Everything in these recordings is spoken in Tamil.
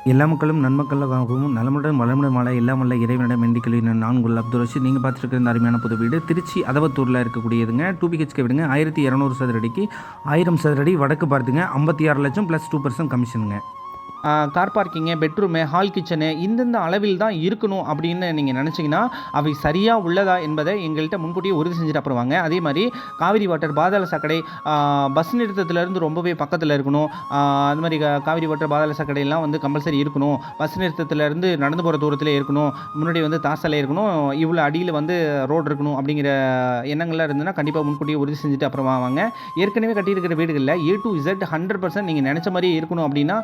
எல்லா மக்களும் நன்மக்களாகவும் நலமுடன் வளமுடன் வாழ எல்லாம் வல்ல இறைவனிடம் வேண்டிக்கொள்ளி நான் உங்கள் அப்துல் ரஷீத். நீங்கள் பார்த்துருக்க இந்த அருமையான புது வீடு திருச்சி அதவத்தூரில் இருக்கக்கூடியதுங்க. 2 BHK விடுங்க. 1200 சதுரடிக்கு 1000 சதுரடி வடக்கு பார்த்துங்க. 56 லட்சம் + 2% கமிஷனுங்க. Car parking, bedroom, hall kitchen இந்தந்த அளவில் தான் இருக்கணும் அப்படின்னு நீங்கள் நினச்சிங்கன்னா அவை சரியாக உள்ளதா என்பதை எங்கள்கிட்ட முன்கூட்டியே உறுதி செஞ்சுட்டு அப்புறம் வாங்க. அதே மாதிரி காவிரி வாட்டர், பாதாள சாக்கடை, பஸ் நிறுத்தத்துலேருந்து ரொம்பவே பக்கத்தில் இருக்கணும். அது மாதிரி காவிரி வாட்டர், பாதாள சாக்கடையெல்லாம் வந்து கம்பல்சரி இருக்கணும். பஸ் நிறுத்தத்துலேருந்து நடந்து போகிற தூரத்தில் இருக்கணும். முன்னாடி வந்து தாசாலை இருக்கணும். இவ்வளோ அடியில் வந்து ரோடு இருக்கணும் அப்படிங்கிற எண்ணங்கள்லாம் இருந்ததுன்னா கண்டிப்பாக முன்கூட்டியே உறுதி செஞ்சுட்டு அப்புறமா வாங்க. ஏற்கனவே கட்டியிருக்கிற வீடுகளில் A to Z 100% நீங்கள் நினச்ச மாதிரியே இருக்கணும் அப்படின்னா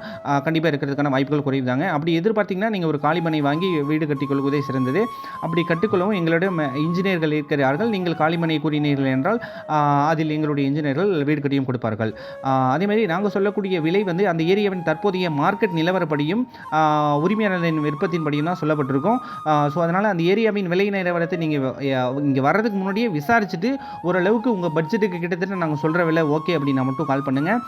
கண்டிப்பாக இருக்கிறதுக்கான வாய்ப்புகள் குறைவுதாங்க. அப்படி எதிர்பார்த்தீங்கன்னா நீங்கள் ஒரு காலிமனை வாங்கி வீடு கட்டிக்கொள்வதே சிறந்தது. அப்படி கட்டிக்கொள்ளவும் எங்களிடம் இன்ஜினியர்கள் இருக்கிறார்கள். நீங்கள் காலிமனை கூறினீர்கள் என்றால் அதில் எங்களுடைய இன்ஜினியர்கள் வீடு கட்டியும் கொடுப்பார்கள். அதேமாதிரி நாங்கள் சொல்லக்கூடிய விலை வந்து அந்த ஏரியாவின் தற்போதைய மார்க்கெட் நிலவரப்படியும் உரிமையாளரின் விருப்பத்தின்படியும் தான் சொல்லப்பட்டிருக்கும். ஸோ அதனால் அந்த ஏரியாவின் விலை நிலவரத்தை நீங்கள் இங்கே வர்றதுக்கு முன்னாடியே விசாரிச்சுட்டு ஓரளவுக்கு உங்கள் பட்ஜெட்டுக்கு கிட்டத்தட்ட நாங்கள் சொல்கிற விலை ஓகே அப்படின்னா மட்டும் கால் பண்ணுங்கள்.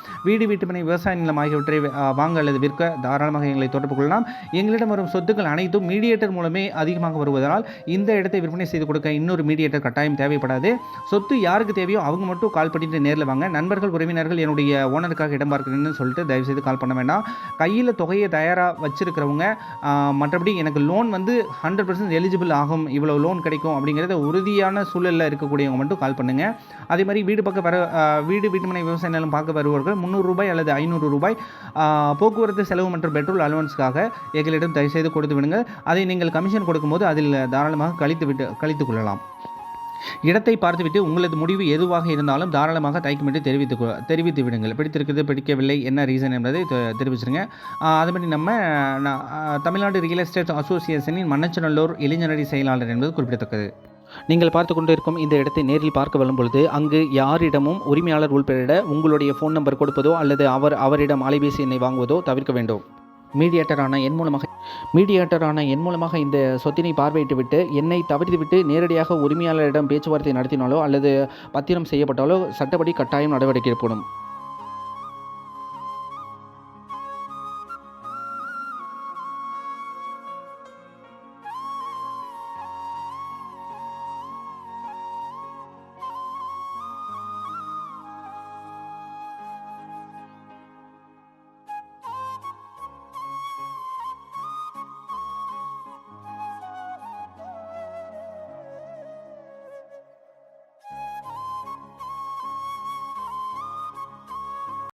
வீட்டுமனை, விவசாய நிலம் ஆகியவற்றை வாங்க அல்லது விற்க தாராளமாக எங்களை தொடர்பு கொள்ளலாம். எங்களிடம் வரும் சொத்துக்கள் அனைத்தும் மீடியேட்டர் மூலமே அதிகமாக வருவதனால் இந்த இடத்தை விற்பனை செய்து கொடுக்க இன்னொரு மீடியேட்டர் கட்டாயம் தேவைப்படாது. சொத்து யாருக்கு தேவையோ அவங்க மட்டும் கால் பண்ணிட்டு நேரில் வாங்க. நண்பர்கள், உறவினர்கள் என்னுடைய ஓனருக்காக இடம் பார்க்குறேன்னு சொல்லிட்டு தயவுசெய்து கால் பண்ண வேண்டாம். கையில் தொகையை தயாராக வச்சிருக்கிறவங்க மற்றபடி எனக்கு லோன் வந்து 100% எலிஜிபிள் ஆகும், இவ்வளோ லோன் கிடைக்கும் அப்படிங்கிறத உறுதியான சூழலில் இருக்கக்கூடியவங்க மட்டும் கால் பண்ணுங்கள். அதே மாதிரி வீட்டுமனை விவசாய நிலம் பார்க்க வருவர்கள் ரூ. 300 அல்லது ரூ. 500 போக்குவரத்து செலவு மற்றும் பெட்ரோல் அலவன்ஸ்க்காக எங்களிடம் தயவுசெய்து கொடுத்து விடுங்கள். அதை நீங்கள் கமிஷன் கொடுக்கும்போது அதில் தாராளமாக கழித்து கொள்ளலாம். இடத்தை பார்த்துவிட்டு உங்களது முடிவு எதுவாக இருந்தாலும் தாராளமாக தயக்கமிட்டு தெரிவித்து விடுங்கள். பிடித்திருக்கிறது, பிடிக்கவில்லை, என்ன ரீசன் என்பதை தெரிவிச்சிருங்க. அது மாதிரி நம்ம தமிழ்நாடு ரியல் எஸ்டேட் அசோசியேஷனின் மண்ணச்சநல்லூர் இளைஞரணி செயலாளர் என்பது குறிப்பிடத்தக்கது. நீங்கள் பார்த்து கொண்டு இருக்கும் இந்த இடத்தை நேரில் பார்க்க வரும் பொழுது அங்கு யாரிடமும் உரிமையாளர் உள்பட உங்களுடைய ஃபோன் நம்பர் கொடுப்பதோ அல்லது அவரிடம் அலைபேசி எண்ணை வாங்குவதோ தவிர்க்க வேண்டும். மீடியேட்டரான எண் மூலமாக இந்த சொத்தினை பார்வையிட்டுவிட்டு என்னை தவிர்த்துவிட்டு நேரடியாக உரிமையாளரிடம் பேச்சுவார்த்தை நடத்தினாலோ அல்லது பத்திரம் செய்யப்பட்டாலோ சட்டப்படி கட்டாயம் நடவடிக்கை எடுக்கப்படும்.